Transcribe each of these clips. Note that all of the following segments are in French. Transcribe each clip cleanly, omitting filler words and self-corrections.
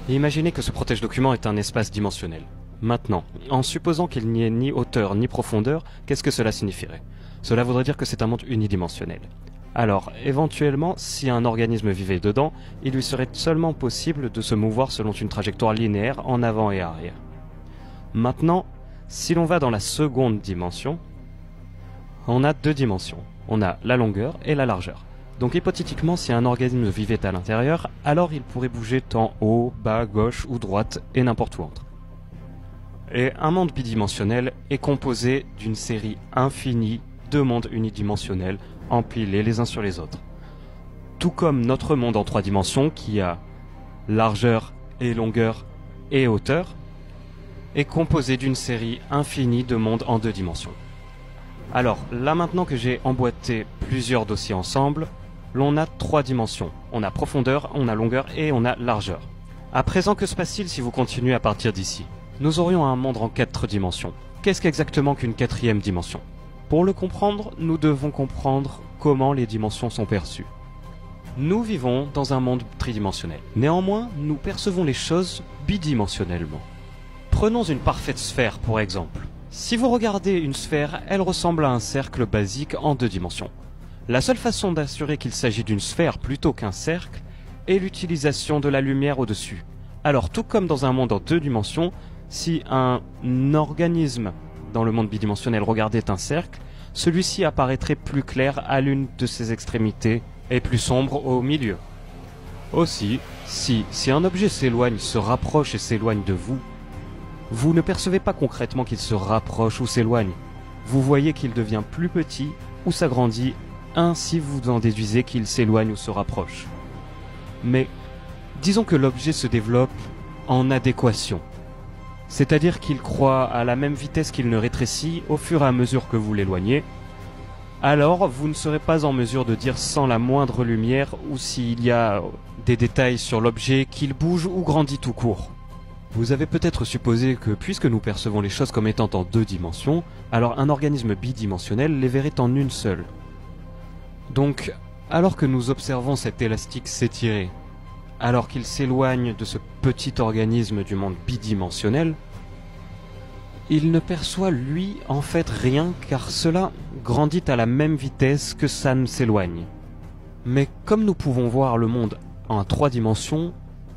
Et imaginez que ce protège-document est un espace dimensionnel. Maintenant, en supposant qu'il n'y ait ni hauteur ni profondeur, qu'est-ce que cela signifierait? Cela voudrait dire que c'est un monde unidimensionnel. Alors, éventuellement, si un organisme vivait dedans, il lui serait seulement possible de se mouvoir selon une trajectoire linéaire en avant et arrière. Maintenant, si l'on va dans la seconde dimension, on a deux dimensions. On a la longueur et la largeur. Donc hypothétiquement, si un organisme vivait à l'intérieur, alors il pourrait bouger tant haut, bas, gauche ou droite et n'importe où entre. Et un monde bidimensionnel est composé d'une série infinie de mondes unidimensionnels empilés les uns sur les autres. Tout comme notre monde en 3 dimensions qui a largeur et longueur et hauteur, est composé d'une série infinie de mondes en 2 dimensions. Alors, là maintenant que j'ai emboîté plusieurs dossiers ensemble, l'on a 3 dimensions. On a profondeur, on a longueur et on a largeur. À présent, que se passe-t-il si vous continuez à partir d'ici? Nous aurions un monde en 4 dimensions. Qu'est-ce qu'exactement qu'une 4e dimension? Pour le comprendre, nous devons comprendre comment les dimensions sont perçues. Nous vivons dans un monde tridimensionnel. Néanmoins, nous percevons les choses bidimensionnellement. Prenons une parfaite sphère pour exemple. Si vous regardez une sphère, elle ressemble à un cercle basique en 2 dimensions. La seule façon d'assurer qu'il s'agit d'une sphère plutôt qu'un cercle est l'utilisation de la lumière au-dessus. Alors tout comme dans un monde en 2 dimensions, si un organisme dans le monde bidimensionnel regardait un cercle, celui-ci apparaîtrait plus clair à l'une de ses extrémités et plus sombre au milieu. Aussi, si un objet s'éloigne, se rapproche et s'éloigne de vous, vous ne percevez pas concrètement qu'il se rapproche ou s'éloigne. Vous voyez qu'il devient plus petit ou s'agrandit, ainsi vous en déduisez qu'il s'éloigne ou se rapproche. Mais disons que l'objet se développe en adéquation. C'est-à-dire qu'il croît à la même vitesse qu'il ne rétrécit au fur et à mesure que vous l'éloignez. Alors vous ne serez pas en mesure de dire sans la moindre lumière ou s'il y a des détails sur l'objet qu'il bouge ou grandit tout court. Vous avez peut-être supposé que puisque nous percevons les choses comme étant en 2 dimensions, alors un organisme bidimensionnel les verrait en une seule. Donc, alors que nous observons cet élastique s'étirer, alors qu'il s'éloigne de ce petit organisme du monde bidimensionnel, il ne perçoit lui en fait rien car cela grandit à la même vitesse que ça ne s'éloigne. Mais comme nous pouvons voir le monde en 3 dimensions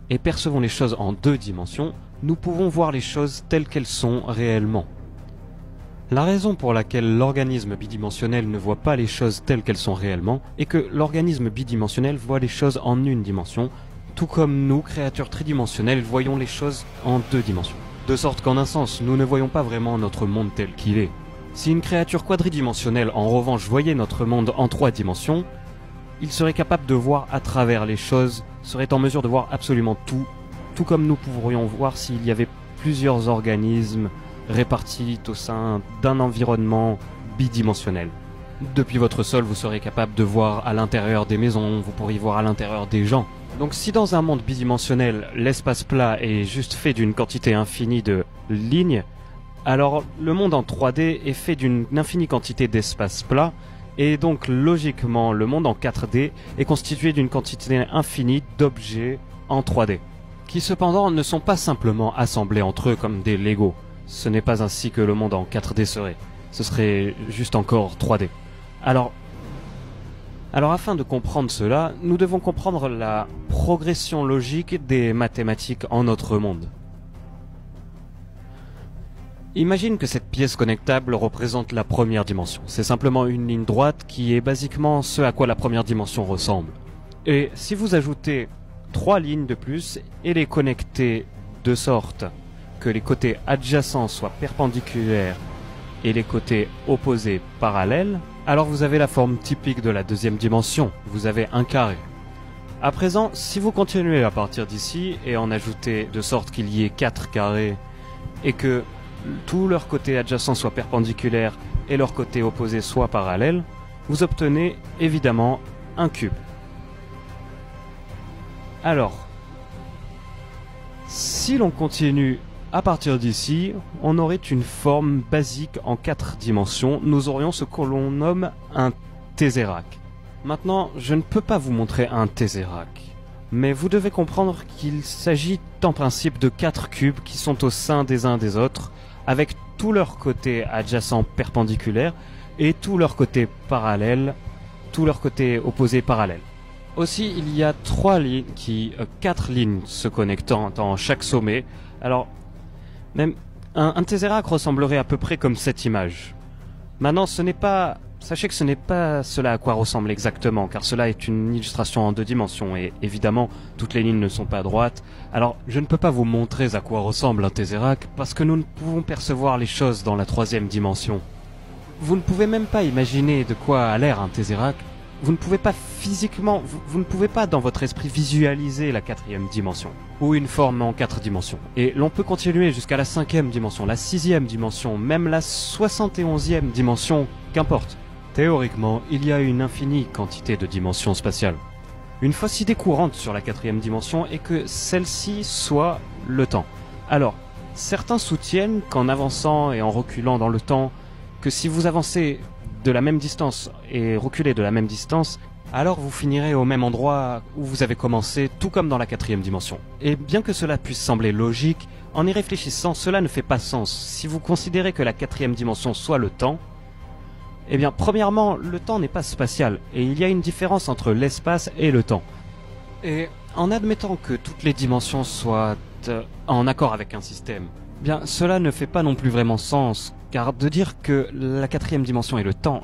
et percevons les choses en 2 dimensions, nous pouvons voir les choses telles qu'elles sont réellement. La raison pour laquelle l'organisme bidimensionnel ne voit pas les choses telles qu'elles sont réellement est que l'organisme bidimensionnel voit les choses en une dimension, tout comme nous, créatures tridimensionnelles, voyons les choses en 2 dimensions. De sorte qu'en un sens, nous ne voyons pas vraiment notre monde tel qu'il est. Si une créature quadridimensionnelle, en revanche, voyait notre monde en 3 dimensions, il serait capable de voir à travers les choses, serait en mesure de voir absolument tout comme nous pourrions voir s'il y avait plusieurs organismes répartis au sein d'un environnement bidimensionnel. Depuis votre sol, vous serez capable de voir à l'intérieur des maisons, vous pourriez voir à l'intérieur des gens. Donc si dans un monde bidimensionnel, l'espace plat est juste fait d'une quantité infinie de lignes, alors le monde en 3D est fait d'une infinie quantité d'espace plat, et donc logiquement le monde en 4D est constitué d'une quantité infinie d'objets en 3D, qui cependant ne sont pas simplement assemblés entre eux comme des Lego. Ce n'est pas ainsi que le monde en 4D serait. Ce serait juste encore 3D. Alors afin de comprendre cela, nous devons comprendre la progression logique des mathématiques en notre monde. Imagine que cette pièce connectable représente la première dimension. C'est simplement une ligne droite qui est basiquement ce à quoi la première dimension ressemble. Et si vous ajoutez 3 lignes de plus et les connectez de sorte que les côtés adjacents soient perpendiculaires et les côtés opposés parallèles, alors vous avez la forme typique de la 2e dimension, vous avez un carré. À présent, si vous continuez à partir d'ici et en ajoutez de sorte qu'il y ait 4 carrés et que tous leurs côtés adjacents soient perpendiculaires et leurs côtés opposés soient parallèles, vous obtenez évidemment un cube. Alors, si l'on continue à partir d'ici, on aurait une forme basique en 4 dimensions. Nous aurions ce que l'on nomme un tesseract. Maintenant, je ne peux pas vous montrer un tesseract. Mais vous devez comprendre qu'il s'agit en principe de 4 cubes qui sont au sein des uns des autres, avec tous leurs côtés adjacents perpendiculaires et tous leurs côtés parallèles, tous leurs côtés opposés parallèles. Aussi, il y a 4 lignes se connectant dans chaque sommet. Alors, même un tesseract ressemblerait à peu près comme cette image. Maintenant, sachez que ce n'est pas cela à quoi ressemble exactement, car cela est une illustration en 2 dimensions, et évidemment, toutes les lignes ne sont pas droites. Alors, je ne peux pas vous montrer à quoi ressemble un tesseract, parce que nous ne pouvons percevoir les choses dans la 3e dimension. Vous ne pouvez même pas imaginer de quoi a l'air un tesseract. Vous ne pouvez pas physiquement, vous ne pouvez pas dans votre esprit visualiser la 4e dimension, ou une forme en 4 dimensions. Et l'on peut continuer jusqu'à la 5e dimension, la 6e dimension, même la 71e dimension, qu'importe. Théoriquement, il y a une infinie quantité de dimensions spatiales. Une fausse idée courante sur la 4e dimension est que celle-ci soit le temps. Alors, certains soutiennent qu'en avançant et en reculant dans le temps, que si vous avancez de la même distance et reculez de la même distance, alors vous finirez au même endroit où vous avez commencé, tout comme dans la 4e dimension. Et bien que cela puisse sembler logique, en y réfléchissant, cela ne fait pas sens. Si vous considérez que la 4e dimension soit le temps, eh bien, premièrement, le temps n'est pas spatial, et il y a une différence entre l'espace et le temps. Et en admettant que toutes les dimensions soient en accord avec un système, bien, cela ne fait pas non plus vraiment sens, car de dire que la 4e dimension est le temps,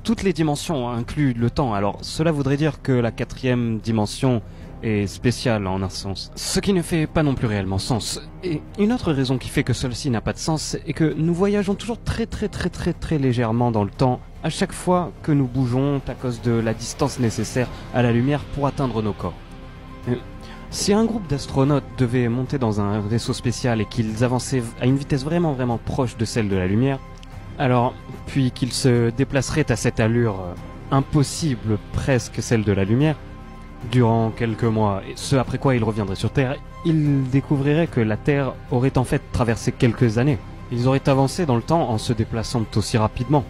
toutes les dimensions incluent le temps, alors cela voudrait dire que la 4e dimension est spéciale en un sens, ce qui ne fait pas non plus réellement sens. Et une autre raison qui fait que ceci n'a pas de sens est que nous voyageons toujours très légèrement dans le temps à chaque fois que nous bougeons à cause de la distance nécessaire à la lumière pour atteindre nos corps. Si un groupe d'astronautes devait monter dans un vaisseau spécial et qu'ils avançaient à une vitesse vraiment proche de celle de la lumière, alors, puis qu'ils se déplaceraient à cette allure impossible, presque celle de la lumière, durant quelques mois, et ce après quoi ils reviendraient sur Terre, ils découvriraient que la Terre aurait en fait traversé quelques années. Ils auraient avancé dans le temps en se déplaçant aussi rapidement.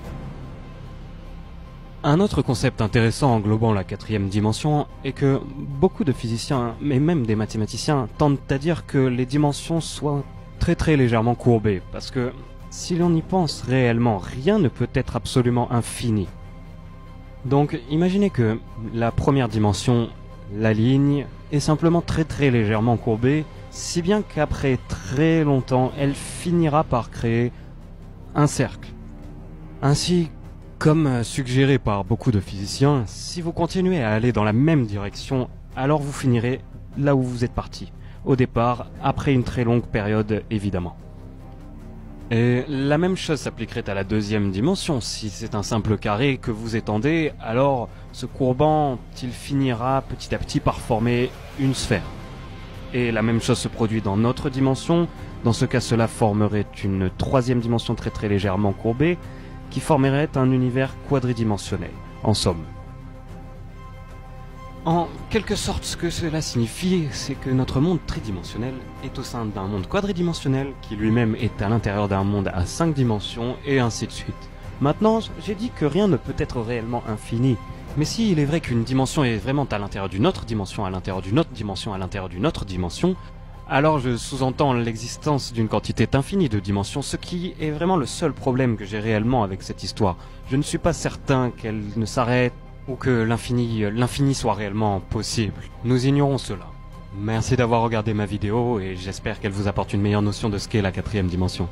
Un autre concept intéressant englobant la 4e dimension est que beaucoup de physiciens, mais même des mathématiciens, tentent à dire que les dimensions soient très légèrement courbées, parce que si l'on y pense réellement, rien ne peut être absolument infini. Donc imaginez que la première dimension, la ligne, est simplement très légèrement courbée, si bien qu'après très longtemps, elle finira par créer un cercle. Ainsi, comme suggéré par beaucoup de physiciens, si vous continuez à aller dans la même direction, alors vous finirez là où vous êtes parti, au départ, après une très longue période évidemment. Et la même chose s'appliquerait à la 2e dimension. Si c'est un simple carré que vous étendez, alors ce courbant, il finira petit à petit par former une sphère. Et la même chose se produit dans notre dimension. Dans ce cas, cela formerait une 3e dimension très légèrement courbée, qui formerait un univers quadridimensionnel, en somme. En quelque sorte, ce que cela signifie, c'est que notre monde tridimensionnel est au sein d'un monde quadridimensionnel, qui lui-même est à l'intérieur d'un monde à 5 dimensions, et ainsi de suite. Maintenant, j'ai dit que rien ne peut être réellement infini, mais si il est vrai qu'une dimension est vraiment à l'intérieur d'une autre dimension, à l'intérieur d'une autre dimension, à l'intérieur d'une autre dimension, alors je sous-entends l'existence d'une quantité infinie de dimensions, ce qui est vraiment le seul problème que j'ai réellement avec cette histoire. Je ne suis pas certain qu'elle ne s'arrête ou que l'infini soit réellement possible. Nous ignorons cela. Merci d'avoir regardé ma vidéo et j'espère qu'elle vous apporte une meilleure notion de ce qu'est la 4e dimension.